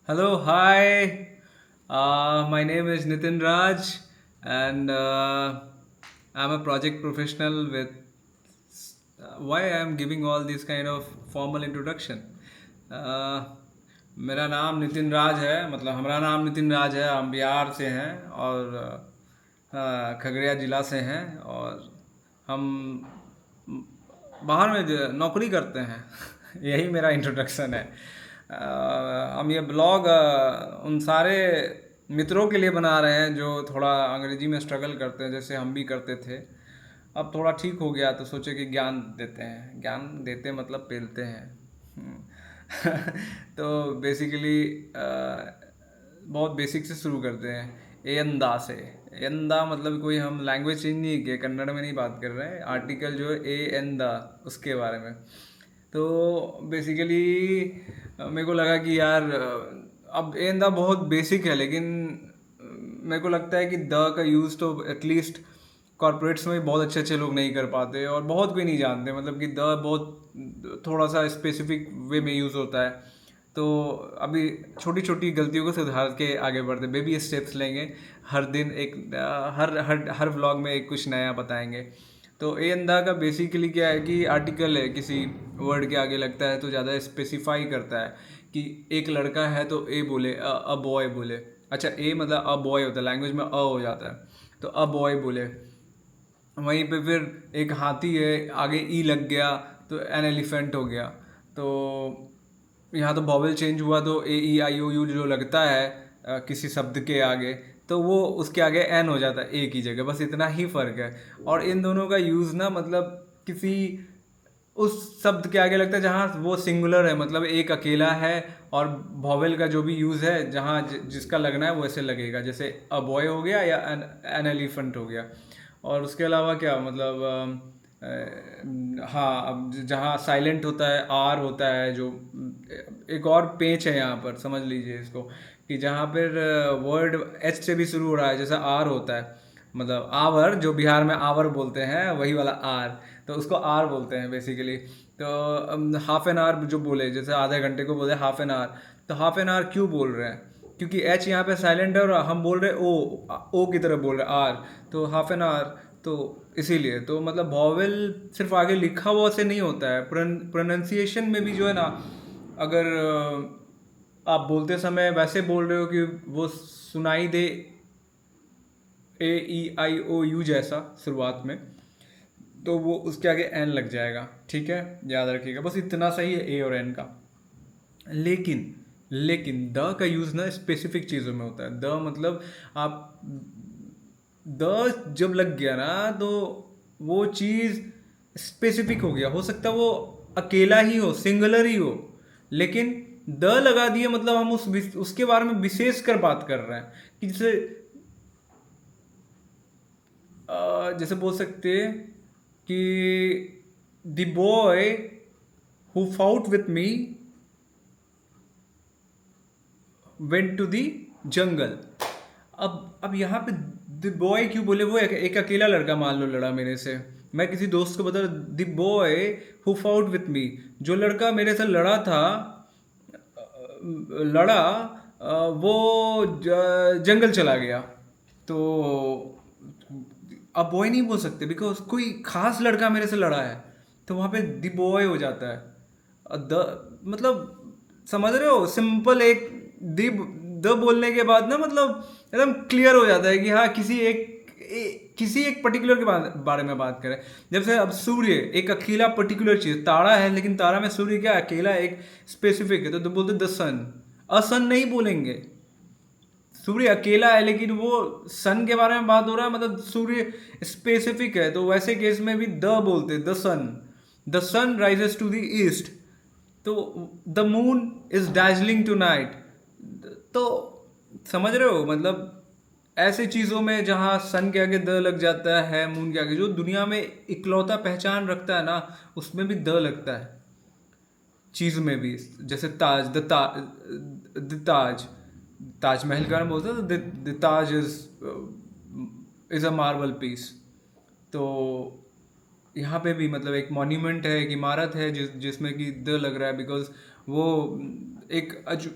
Hello, hi. My name is Nitin Raj, and I'm a project professional with. Why I'm giving all these kind of formal introduction? Uh, मेरा नाम नितिन राज है, मतलब हमारा नाम नितिन राज है। हम बिहार से हैं और खगड़िया ज़िला से हैं और हम बाहर में नौकरी करते हैं। यही मेरा इंट्रोडक्शन है। हम ये ब्लॉग उन सारे मित्रों के लिए बना रहे हैं जो थोड़ा अंग्रेजी में स्ट्रगल करते हैं, जैसे हम भी करते थे। अब थोड़ा ठीक हो गया तो सोचे कि ज्ञान देते हैं, ज्ञान देते मतलब पेलते हैं। तो बेसिकली बहुत बेसिक से शुरू करते हैं। एंदा से। एंदा मतलब कोई हम लैंग्वेज चेंज नहीं किए, कन्नड़ में नहीं बात कर रहे हैं। आर्टिकल जो है ए एंदा, उसके बारे में। तो बेसिकली मेरे को लगा कि यार अब एंदा बहुत बेसिक है, लेकिन मेरे को लगता है कि द का यूज़ तो एटलीस्ट कॉर्पोरेट्स में भी बहुत अच्छे अच्छे लोग नहीं कर पाते और बहुत कोई नहीं जानते। मतलब कि द बहुत थोड़ा सा स्पेसिफिक वे में यूज़ होता है। तो अभी छोटी छोटी गलतियों को सुधार के आगे बढ़ते, बेबी स्टेप्स लेंगे। हर दिन एक हर हर हर व्लॉग में एक कुछ नया बताएंगे। तो ए अंदा का बेसिकली क्या है कि आर्टिकल है, किसी वर्ड के आगे लगता है तो ज़्यादा स्पेसिफाई करता है कि एक लड़का है तो ए बोले, अ बॉय बोले। अच्छा, ए मतलब अ बॉय होता है, लैंग्वेज में अ हो जाता है तो अ बॉय बोले। वहीं पे फिर एक हाथी है, आगे ई लग गया तो एन एलिफेंट हो गया। तो यहाँ तो वॉवेल चेंज हुआ तो ए ई आई ओ यू जो लगता है किसी शब्द के आगे, तो वो उसके आगे एन हो जाता है ए की जगह। बस इतना ही फ़र्क है। और इन दोनों का यूज़ ना, मतलब किसी उस शब्द के आगे लगता है जहाँ वो सिंगुलर है, मतलब एक अकेला है। और वॉवेल का जो भी यूज़ है, जहाँ जिसका लगना है वैसे लगेगा, जैसे अ बॉय हो गया या एन एलिफेंट हो गया। और उसके अलावा क्या मतलब हाँ, अब जहाँ साइलेंट होता है आर होता है, जो एक और पेच है यहाँ पर, समझ लीजिए इसको, कि जहाँ पर वर्ड एच से भी शुरू हो रहा है, जैसा आर होता है। मतलब आवर, जो बिहार में आवर बोलते हैं, वही वाला आर, तो उसको आर बोलते हैं बेसिकली। तो हाफ एन आवर जो बोले, जैसे आधे घंटे को बोले हाफ एन आवर, तो हाफ एन आवर क्यों बोल रहे हैं? क्योंकि एच यहाँ पे साइलेंट है और हम बोल रहे ओ की तरह बोल रहे आर, तो हाफ एन आवर। तो इसीलिए तो मतलब वॉवेल सिर्फ आगे लिखा हुआ से नहीं होता है, प्रोनाउंसिएशन में भी जो है ना, अगर आप बोलते समय वैसे बोल रहे हो कि वो सुनाई दे ए ई आई ओ यू जैसा शुरुआत में, तो वो उसके आगे एन लग जाएगा। ठीक है, याद रखिएगा, बस इतना सही है ए और एन का। लेकिन लेकिन द का यूज़ ना स्पेसिफिक चीज़ों में होता है। द मतलब आप द जब लग गया ना, तो वो चीज़ स्पेसिफिक हो गया। हो सकता है वो अकेला ही हो, सिंगुलर ही हो, लेकिन द लगा दिए मतलब हम उसके बारे में विशेष कर बात कर रहे हैं। कि जैसे बोल सकते कि the boy who fought with me went to the jungle. अब यहाँ पे द बॉय क्यों बोले? वो एक अकेला लड़का मान लो लड़ा मेरे से। मैं किसी दोस्त को बता, the boy who fought with मी, जो लड़का मेरे से लड़ा था, लड़ा, वो जंगल चला गया। तो अब बॉय नहीं बोल सकते, बिकॉज कोई खास लड़का मेरे से लड़ा है, तो वहाँ पे द बॉय हो जाता है। द मतलब समझ रहे हो, सिंपल एक दी द बोलने के बाद ना, मतलब एकदम क्लियर हो जाता है कि हाँ, किसी एक पर्टिकुलर के बारे में बात करें। जब से अब सूर्य एक अकेला पर्टिकुलर चीज, तारा है, लेकिन तारा में सूर्य क्या अकेला एक स्पेसिफिक है, तो बोलते द सन। असन नहीं बोलेंगे, सूर्य अकेला है, लेकिन वो सन के बारे में बात हो रहा है, मतलब सूर्य स्पेसिफिक है, तो वैसे केस में भी द बोलते, the sun. The sun rises to the east, तो the moon is dazzling tonight. तो समझ रहे हो, मतलब ऐसे चीज़ों में जहाँ सन के आगे द लग जाता है, मून के आगे, जो दुनिया में इकलौता पहचान रखता है ना, उसमें भी द लगता है। चीज़ में भी, जैसे द ताज, ताजमहल का नाम बोलते हैं, the Taj is a marble piece. तो यहाँ पे भी मतलब एक मॉन्यूमेंट है, एक इमारत है जिसमें कि द लग रहा है, बिकॉज वो एक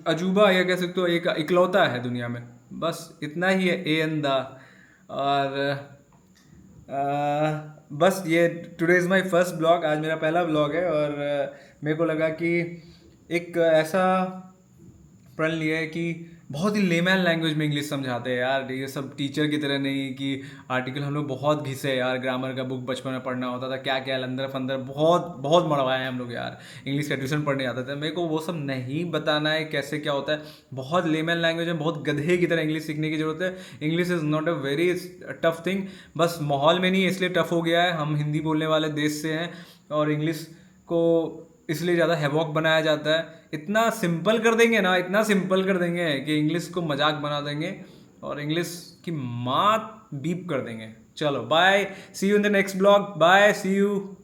अजूबा या कह सकते हो एक इकलौता है दुनिया में, बस इतना ही है ए एन द। और बस ये today is my first blog, आज मेरा पहला ब्लॉग है। और मेरे को लगा कि एक ऐसा प्रण लिया है कि बहुत ही लेमैन लैंग्वेज में इंग्लिश समझाते हैं यार, ये सब टीचर की तरह नहीं कि आर्टिकल हम लोग बहुत घिसे यार, ग्रामर का बुक बचपन में पढ़ना होता था, क्या क्या लंदर फंदर बहुत बहुत मड़वाए हैं हम लोग यार, इंग्लिश का ट्यूशन पढ़ने जाते थे। मेरे को वो सब नहीं बताना है कैसे क्या होता है, बहुत लेमैन लैंग्वेज में बहुत गधे की तरह इंग्लिश सीखने की जरूरत है। English is not a very tough thing, बस माहौल में नहीं इसलिए टफ हो गया है, हम हिंदी बोलने वाले देश से हैं और इंग्लिश को इसलिए ज़्यादा हैवॉक बनाया जाता है। इतना सिंपल कर देंगे ना, इतना सिंपल कर देंगे कि इंग्लिश को मजाक बना देंगे और इंग्लिश की मात बीप कर देंगे। चलो bye, see you in the next blog, bye, see you.